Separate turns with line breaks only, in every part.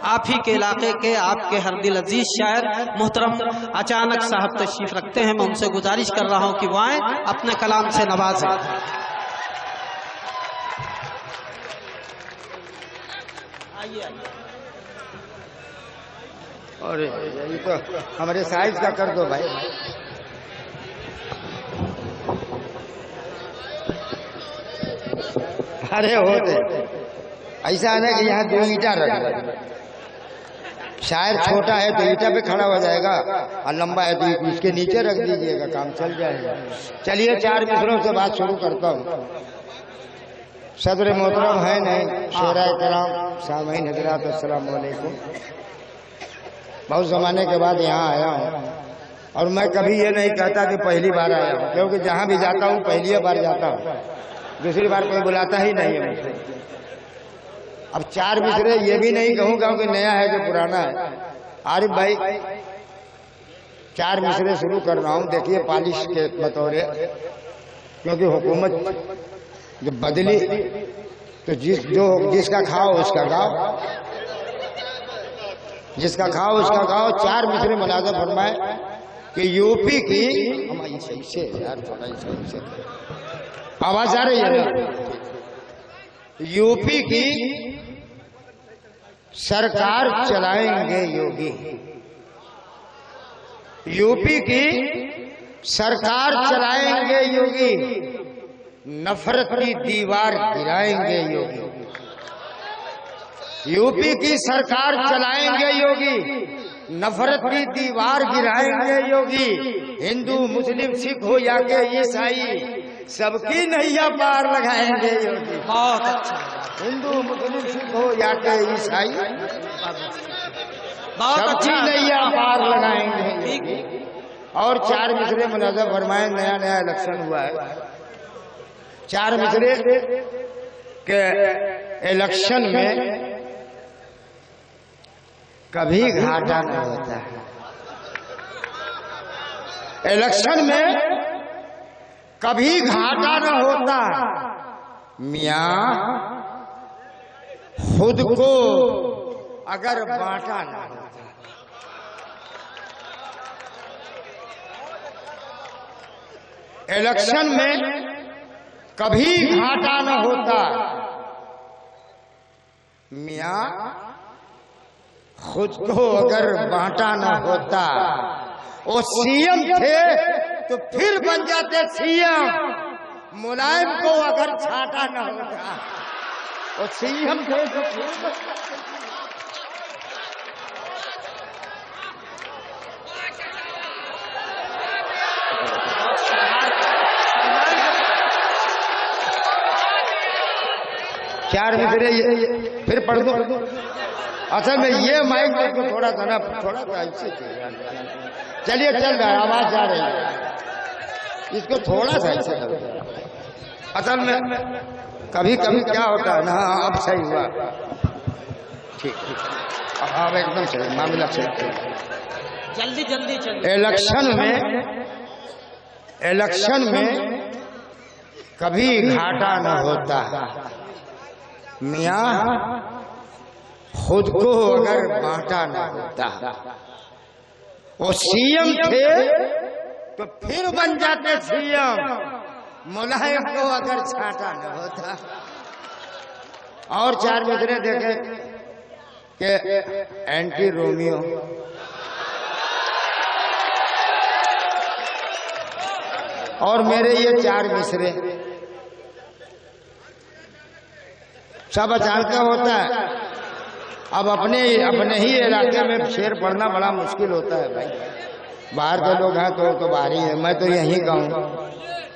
आप ही के इलाके के आपके हर दिल अजीज शायर मोहतरम अचानक साहब तशरीफ रखते हैं। मैं उनसे गुजारिश कर रहा हूं कि वो आए, अपने कलाम से नवाजें।
अरे यही तो हमारे साइज का कर दो भाई। अरे होते ऐसा है ना कि यहाँ 2 ईंटा रख दो, शायर छोटा है तो ईंटा पे खड़ा हो जाएगा और लंबा है तो इसके नीचे रख दीजिएगा, काम चल जाएगा। चलिए 4 मिसरों से बात शुरू करता हूँ। सदर मोहतरम है नहीं, शोरा कराम सामईन हज़रात, अस्सलाम वालेकुम। बहुत ज़माने के बाद यहाँ आया हूँ और मैं कभी ये नहीं कहता कि पहली बार आया हूँ, क्योंकि जहाँ भी जाता हूँ पहली बार जाता हूँ, दूसरी बार कोई बुलाता ही नहीं है मुझे। अब 4 मिसरे ये भी नहीं कहूँगा कि नया है कि पुराना है। आरिफ भाई 4 मिसरे शुरू कर रहा हूँ, देखिए पालिश के बतौरे, क्योंकि हुकूमत जब बदली तो जिसका खाओ उसका गाओ, जिसका खाओ उसका गाओ। 4 मिसरे मुलाजा फरमाए कि यूपी की यार थोड़ा से आवाज आ रही है ना, यूपी की सरकार चलाएंगे योगी, यूपी की सरकार चलाएंगे योगी, नफरत की दीवार गिराएंगे योगी। यूपी की सरकार चलाएंगे योगी, नफरत की दीवार गिराएंगे योगी। हिंदू मुस्लिम सिख हो या के ईसाई, सबकी नैया पार लगाएंगे योगी।
बहुत अच्छा।
हिंदू मुस्लिम सिख हो या के ईसाई, सबकी नैया पार लगाएंगे। और 4 मिसरे मुनाज़ा फरमाए, नया नया इलेक्शन हुआ है। 4 मिसरे के इलेक्शन में कभी घाटा नहीं होता है। इलेक्शन में कभी घाटा न होता। मियाँ खुद को अगर बांटा ना होता, इलेक्शन में कभी घाटा न होता। मियाँ खुद को अगर बांटा न होता। वो सीएम थे तो फिर बन जाते सीएम, मुलायम को अगर छाटा न होता। वो सीएम थे तो फिर चार मिसरे फिर पढ़ दो। असल में ये माइक को थोड़ा सा ना, थोड़ा सा ऐसे चलिए, चल रहा है, आवाज आ रही है, इसको थोड़ा सा ऐसे करो। असल में कभी कभी क्या होता है ना, अब सही हुआ, ठीक ठीक, अब एकदम सही, मामला सही।
जल्दी जल्दी चलिए।
इलेक्शन में कभी घाटा न होता। मियाँ खुद को अगर बांटा न होता। वो सीएम थे तो फिर बन जाते सीएम, मुलायम को अगर छाटा न होता। और 4 मिसरे देखे कि एंटी रोमियो, और मेरे ये 4 मिसरे सब अचानक होता है। अब अपने ही इलाके में शेर पढ़ना बड़ा मुश्किल होता है भाई। बाहर के लोग हैं तो बाहर ही है, मैं तो यहीं का हूँ।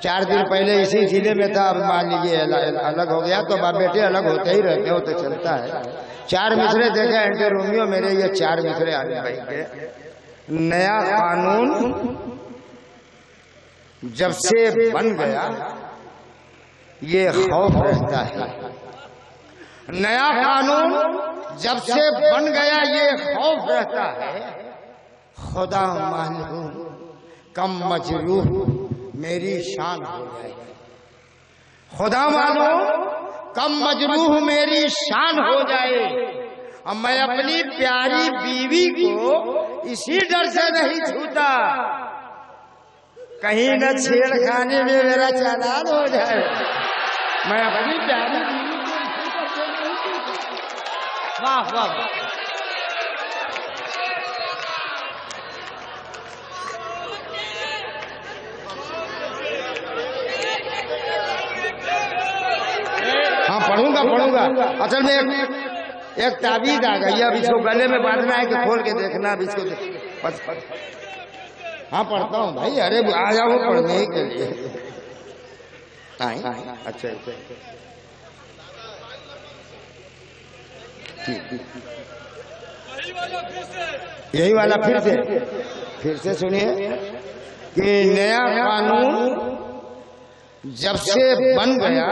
4 दिन पहले इसी जिले में था, अब मान लीजिए अलग हो गया, तो बाप बेटे अलग होते ही रहते हो, तो चलता है। 4 मिसरे देखे एंटी रोमियो, मेरे ये 4 मिसरे आने भाई के। नया कानून जब से बन गया ये खौफ रहता है। नया कानून जब से बन गया ये खौफ रहता है। खुदा मालूम कम मजरूह मेरी शान हो जाए। खुदा मालूम कम मजरूह मेरी शान हो जाए। और मैं अपनी प्यारी बीवी को इसी डर से नहीं छूता, कहीं न छेड़खानी में मेरा चालान हो जाए। मैं अपनी प्यारी बीवी को
वाह वाह।
हाँ पढ़ूंगा। असल में एक ताबीज आ गई, अब इसको गले में बांधना है कि खोल के देखना, अब इसको बस। हाँ पढ़ता हूँ भाई, अरे आ जाओ पढ़ने के लिए। अच्छा यही वाला फिर से सुनिए कि नया कानून जब से बन गया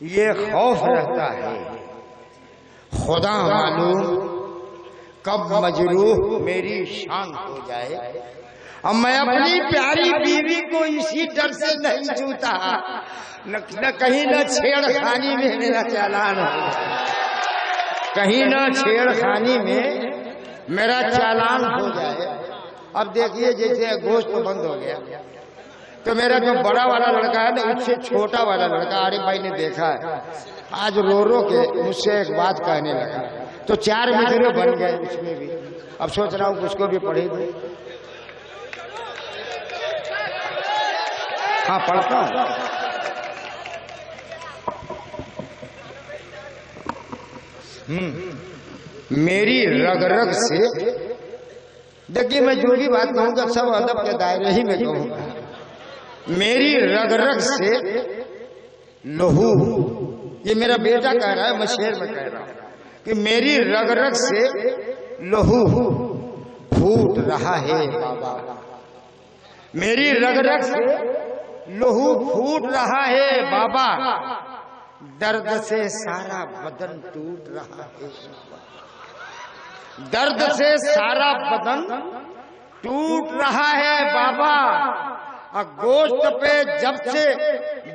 ये खौफ रहता है, खुदा मालूम कब मजरूह मेरी शान हो जाए। अब मैं अपनी प्यारी बीवी को इसी डर से नहीं छूता, न कहीं न छेड़खानी में मेरा चालान हो, कहीं न छेड़खानी में मेरा चालान हो जाए। अब देखिए जैसे गोश्त बंद हो गया तो मेरा जो बड़ा वाला लड़का है ना, उससे छोटा वाला लड़का, अरे भाई ने देखा है, आज रो के मुझसे एक बात कहने लगा, तो 4 मिसरे बन गए उसमें भी। अब सोच रहा हूँ उसको भी पढ़े दो। हाँ पढ़ता हूँ। मेरी रग रग से, देखिए मैं जो भी बात कहूँगा सब अदब के दायरे ही में कहूँगा। मेरी रग रग से लहू, ये मेरा बेटा कह रहा है, मैं शेर में कह रहा हूं कि मेरी रग रग से लहू फूट रहा है बाबा, मेरी रग रग से लहू फूट रहा है बाबा, दर्द से सारा बदन टूट रहा है, दर्द से सारा बदन टूट रहा है बाबा। और गोश्त पे जब से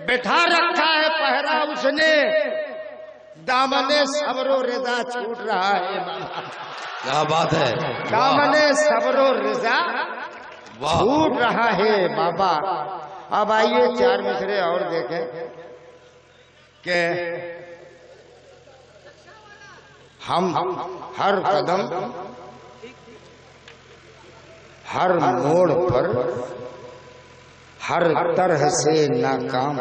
बैठा रखा है पहरा उसने, दामने सब्रो रिजा छूट रहा है।
क्या बात है,
दामने सब्रो रिजा छूट रहा है बाबा। अब आइए 4 मिसरे और देखें कि हम हर कदम हर मोड़ पर हर तरह से नाकाम।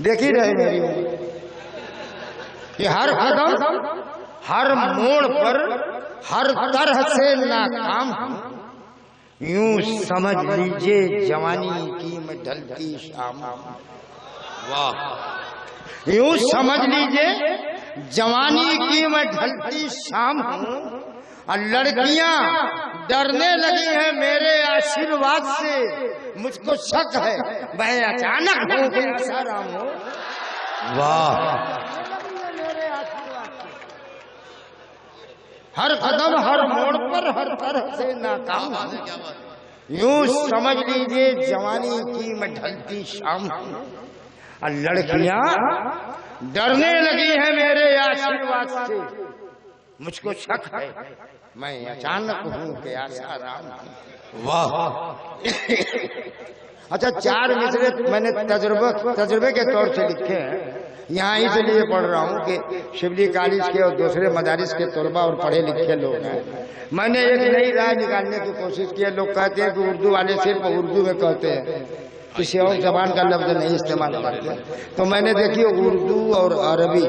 देख ही रहे मेरी कि हर कदम हर मोड़ पर हर तरह से नाकाम। यूं समझ लीजिए जवानी की मैं ढलती शाम। वाह। यूं समझ लीजिए जवानी की मैं ढलती शाम हूँ, और लड़कियां डरने लगी हैं मेरे आशीर्वाद से। मुझको शक है मैं अचानक हूँ कि आसाराम हूँ।
वाह।
हर कदम हर मोड़ पर हर तरह से नाकाम। यूं समझ लीजिए जवानी की मैं ढलती शाम हूँ, और लड़कियां डरने लगी हैं मेरे आशीर्वाद से। मुझको शक है मैं अचानक हूँ कि आसाराम हूँ।
वाह।
अच्छा 4 मिसरे मैंने तजुर्बे के तौर से लिखे हैं, यहाँ इसलिए पढ़ रहा हूँ कि शिवली कॉलेज के और दूसरे मदारिस के तलबा और पढ़े लिखे लोग हैं। मैंने एक नई राय निकालने की कोशिश की है। लोग कहते हैं कि उर्दू वाले सिर्फ उर्दू में कहते हैं, किसी और जबान का लफ्ज नहीं इस्तेमाल करते। तो मैंने देखी उर्दू और अरबी,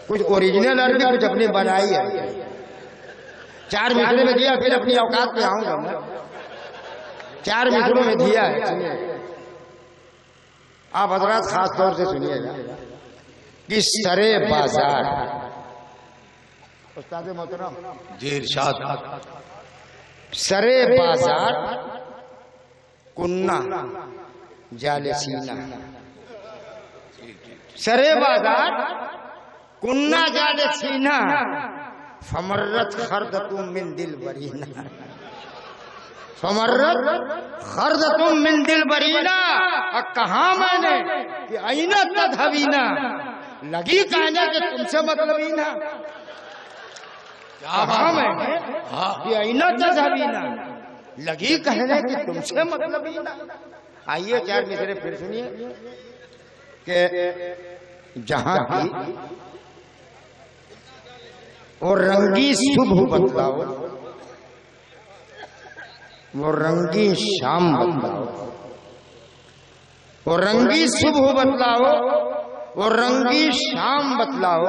कुछ ओरिजिनल अरबी, कुछ अपनी बनाई है। 4 मिसरे में दिया, फिर अपनी औकात पे आऊंगा मैं। 4 मिसरों में दिया है, सुनिए आप हजरात, खास तौर से सुनिएगा कि सरे बाजार, उस्ताद मोहतरम
जी इरशाद।
सरे बाजार कुन्ना जाले सीना, सरे बाजार कुन्ना जाले सीना, फमर्रत खर्द तुम मिन दिल बरीना, फमर्रत खर्द तुम मिन दिल बरीना। और कहा मैंने कि आईना तदहवीना, लगी कहने कि तुमसे मतलब ही ना
क्या
कहा
बात है?
मैंने
हाँ
कि ऐना तज़हबीना, लगी कहने कि तुमसे मतलब ही ना। आइए चार मिसरे फिर सुनिए कि जहां की और रंगी सुबह बतलाओ, वो रंगी शाम बतलाओ, वो रंगी सुबह बतलाओ, वो रंगी शाम बतलाओ,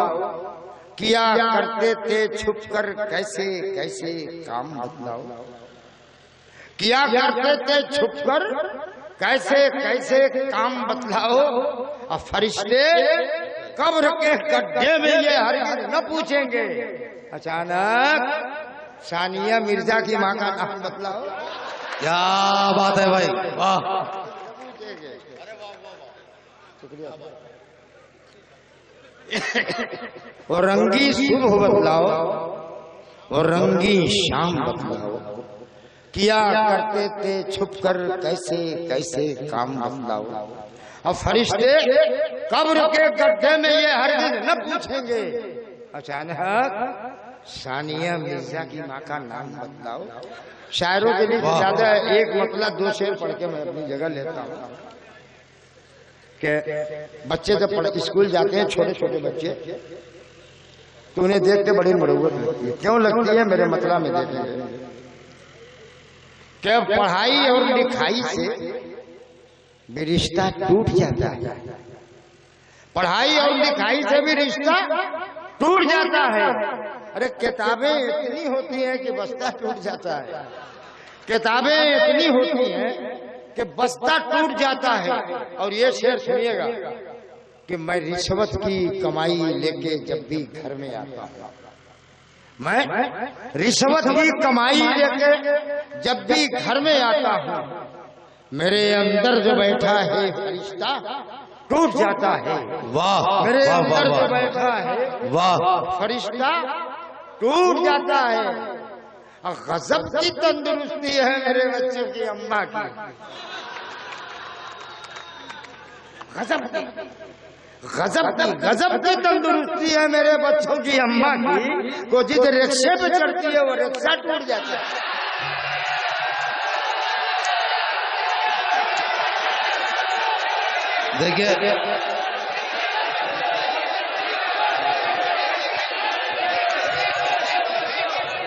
किया करते थे छुप कर कैसे कैसे काम बतलाओ, किया करते थे छुप कर कैसे कैसे काम बतलाओ। और फरिश्ते कब्र के गड्ढे में ये हरगिज़ न पूछेंगे अचानक सानिया मिर्जा की मां का नाम बतलाओ।
क्या बात है भाई, वाह।
और रंगी सुबह बतलाओ, और रंगी शाम बतलाओ, किया करते थे छुप कर कैसे कैसे काम बतलाओ। और फरिश्ते कब्र के गड्ढे में ये हरगिज़ न पूछेंगे अचानक सानिया मिर्जा की मां का नाम बतलाओ। शायरों के लिए ज्यादा एक मतलब दो शेर पढ़ के मैं अपनी जगह लेता हूँ कि बच्चे जब स्कूल जाते हैं, छोटे छोटे बच्चे, तो उन्हें देख के बड़ी मरौवत लगती है। क्यों लगती है? मेरे मतलब में देखेंगे कि पढ़ाई और लिखाई से भी रिश्ता टूट जाता है, पढ़ाई और लिखाई से भी रिश्ता टूट जाता है। अरे किताबें इतनी होती हैं कि बस्ता टूट जाता है, किताबें इतनी होती हैं कि बस्ता टूट जाता है। और ये शेर सुनिएगा कि मैं रिश्वत की कमाई लेके जब भी घर में आता हूँ, मैं रिश्वत की कमाई लेके जब भी घर में आता हूँ, मेरे अंदर जो बैठा है फरिश्ता टूट जाता है।
वाह
मेरे
वाह
अंदर
वाह
जो
वाह
बैठा है
वाह।
फरिश्ता टूट जाता है। और गजब की तंदुरुस्ती है मेरे बच्चों की अम्मा की, गजब की तंदुरुस्ती है मेरे बच्चों की अम्मा की। को जिस रिक्शे पे चढ़ती है वो रिक्शा टूट जाता है।
देखिए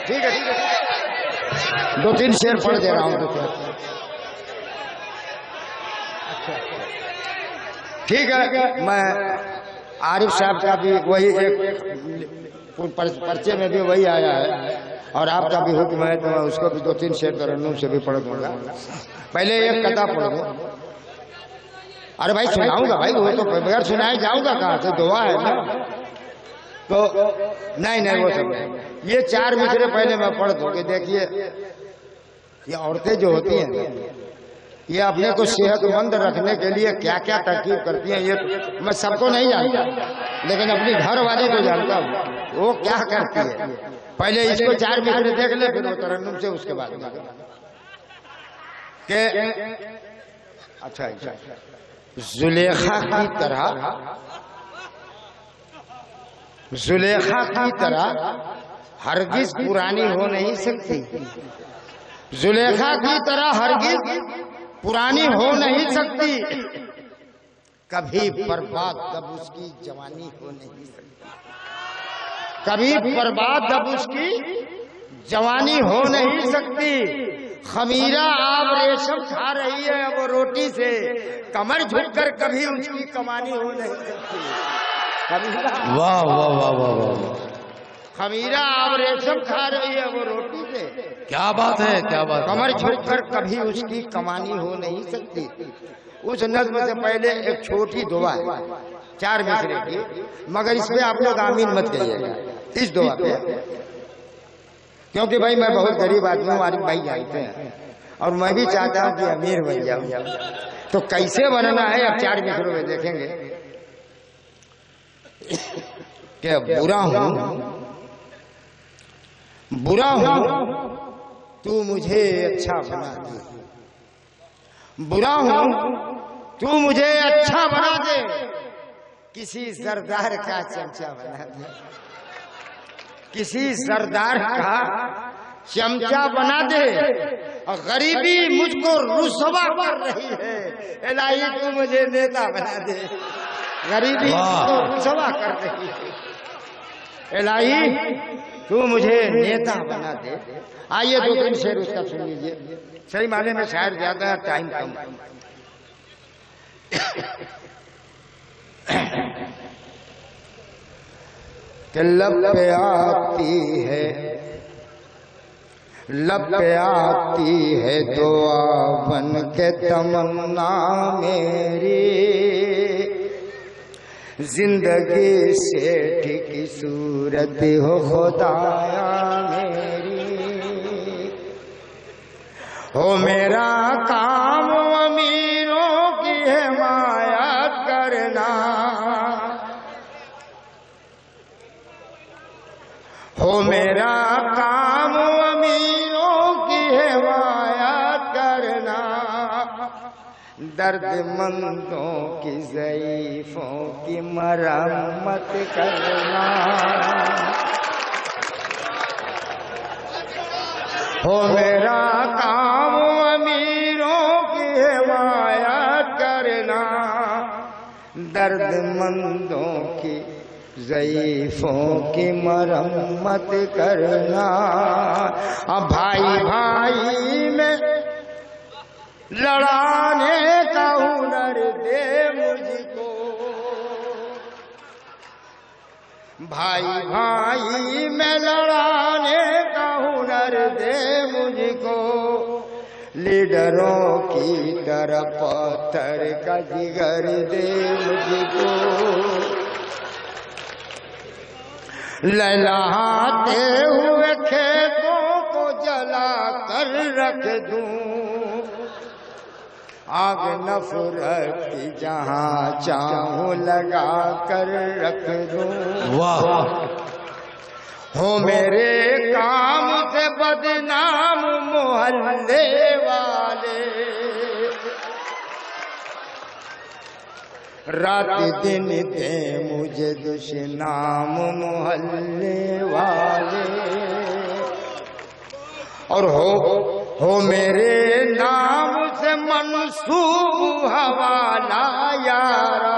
ठीक है, दो तीन शेर पढ़ दे रहा हूँ तो ठीक है। मैं आरिफ साहब का भी वही एक पर्चे में भी वही आया है, और आपका भी हुक्म है तो मैं उसको भी दो तीन शेर तरन्नुम से भी पढ़ दूंगा। पहले एक कथा पढ़ दो। अरे भाई सुनाऊंगा भाई, वो तो बगैर सुनाए जाऊंगा कहाँ से, दुआ है ना। तो नहीं वो सब ये चार मिसरे पहले मैं पढ़ दूं कि देखिए ये औरतें जो होती हैं ये अपने को सेहतमंद रखने के लिए क्या क्या तरकीब करती हैं। ये मैं सबको नहीं जानता, लेकिन अपनी घर वाली को जानता हूँ वो क्या करती है। पहले इसको चार मिसरे देख ले, फिर वो तरन्नुम से उसके बाद के अच्छा जुलेखा की तरह हरगिज पुरानी हो नहीं सकती, जुलेखा की तरह हरगिज पुरानी हो नहीं सकती, कभी बर्बाद तब उसकी जवानी हो नहीं सकती, कभी बर्बाद तब उसकी जवानी हो नहीं सकती। खमीरा आप रेशम खा रही है वो रोटी से, कमर झुककर कभी उसकी कमानी हो नहीं सकती।
वाह वाह वाह वाह वाह।
खमीरा आप रेशम खा रही है वो रोटी से,
क्या बात है, क्या बात है।
कमर झुककर कभी उसकी कमानी हो नहीं सकती। उस नज्म से पहले एक छोटी दुआ है चार मिसरे की, मगर इसमें आप लोग आमीन मत कहिएगा इस दुआ पे, क्योंकि भाई मैं बहुत गरीब आदमी हूँ, आरिफ भाई जानते हैं, और मैं भी चाहता हूँ कि अमीर बन जाऊँ। तो कैसे बनना है अब चार मिसरों में देखेंगे। क्या बुरा हूँ तू मुझे अच्छा बना दे, बुरा हूँ तू मुझे अच्छा बना दे, किसी सरदार का चमचा बना दे, किसी सरदार का चमचा बना दे। और गरीबी मुझको रुसवा कर रही है, इलाही तू मुझे नेता बना दे। गरीबी मुझको रुसवा कर रही है, इलाही तू मुझे नेता बना दे। आइए 2-3 शेर उसका सुन लीजिए। सही माने में शायर ज्यादा, टाइम कम। कि लब पे आती है, लब पे आती है दुआ बन के तमन्ना मेरी, जिंदगी से ठीक सूरत हो खुदाया मेरी। हो मेरा काम अमीरों की हिमायत करना, हो मेरा काम अमीरों की हिमायत करना, दर्दमंदों की ज़ईफ़ों की मरम्मत करना। हो मेरा काम अमीरों की हिमायत करना, दर्दमंदों की ज़ईफ़ों की मरम्मत करना। अब भाई भाई में लड़ाने का हुनर दे मुझको, भाई भाई में लड़ाने का हुनर दे मुझको। लीडरों की तरह पत्थर का जिगर दे मुझको। लहलहाते हुए खेतों को जला कर रख दूं, आग नफरत की जहां चाहूं लगा कर रख दूं।
वाह।
हो मेरे काम से बदनाम मोहल्ले वाले, रात दिन दे मुझे दुश्मनाम मोहल्ले वाले। और हो मेरे नाम से मंसूब हवाला यारा,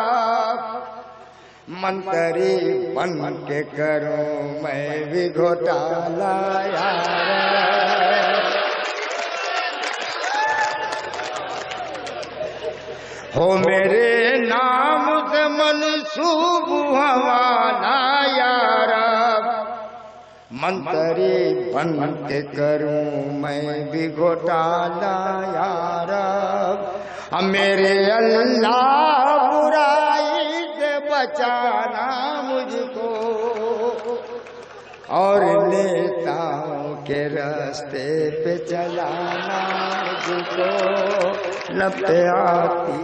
मंत्री बन के करूं मैं भी घोटाला यारा। हो मेरे नाम से मंसूब हवाला यारा, मंत्री बन के करूं मैं भी घोटाला यारा। मेरे अल्लाह बुराई से बचाना मुझको, और नेताओं के रास्ते पे चलाना मुझको। लब पे आती